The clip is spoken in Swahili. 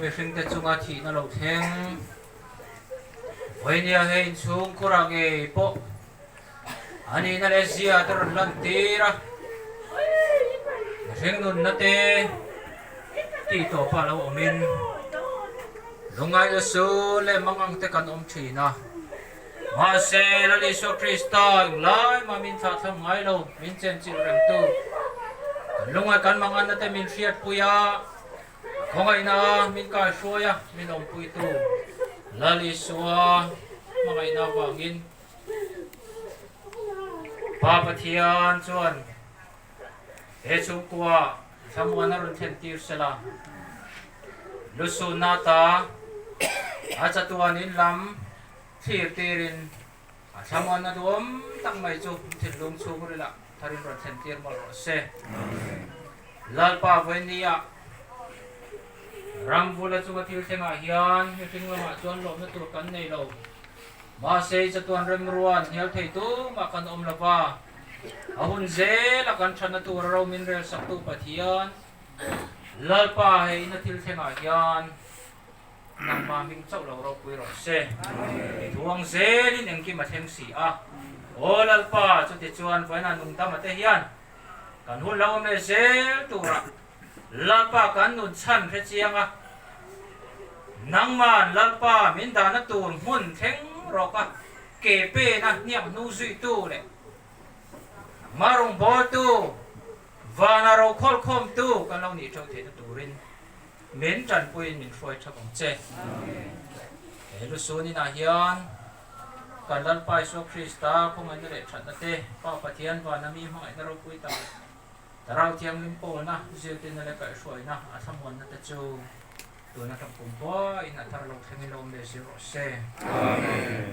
Mishing te chunga thi na lo theng Voinia he chung kurange po Ani na le sia tar lantira Mishing nun na te Ti to pa lo omin Lungay la su le mangang te kan thina Ma se la Isu Krista yung lai ma min tha tham ngai lo min chen chi rang tu Lungay kan mangan na te min fiat puya Kung ay na min ka suya, min ang po ito. Lali suwa, mga inawangin. ba pathian chuan he chu kwa samuan arun then tir sela lusu nata achatuan in lam thir tirin samuan na duom tak mai chu thilung chu rila tharin ron then tir mal se lalpa venia ramvula chu thil thenga hian he tinglama chuan lo na tur kan nei lo ma sei chatuan rem ruan hial thei tu ma kan om lova ahun ze la kan thana tur ro min rel sak tu pathian lalpa he na thil thenga hian nang ma ming chau lo ro pui ro se thuang ze lin engki ma theng si a o lalpa chu ti chuan faina nung ta ma te hian kan hun lo me zel tura lalpa kan nun chan re chianga nang man lalpa min da na tur mun theng ro ka ke pe na niam nu zui tu le marung bo tu vana ro khol khom tu kan lo ni thau the na turin men tran puin min froi thapang che lu su ni na hian kan lalpa so krista khong an le that te pa pathian wa na mi mai na ro pui ta tarau thiam lim po na zil tin na le ka soi na a thamon na ta chu tu na thap kum bo in a thar lo themi lo me si ro se amen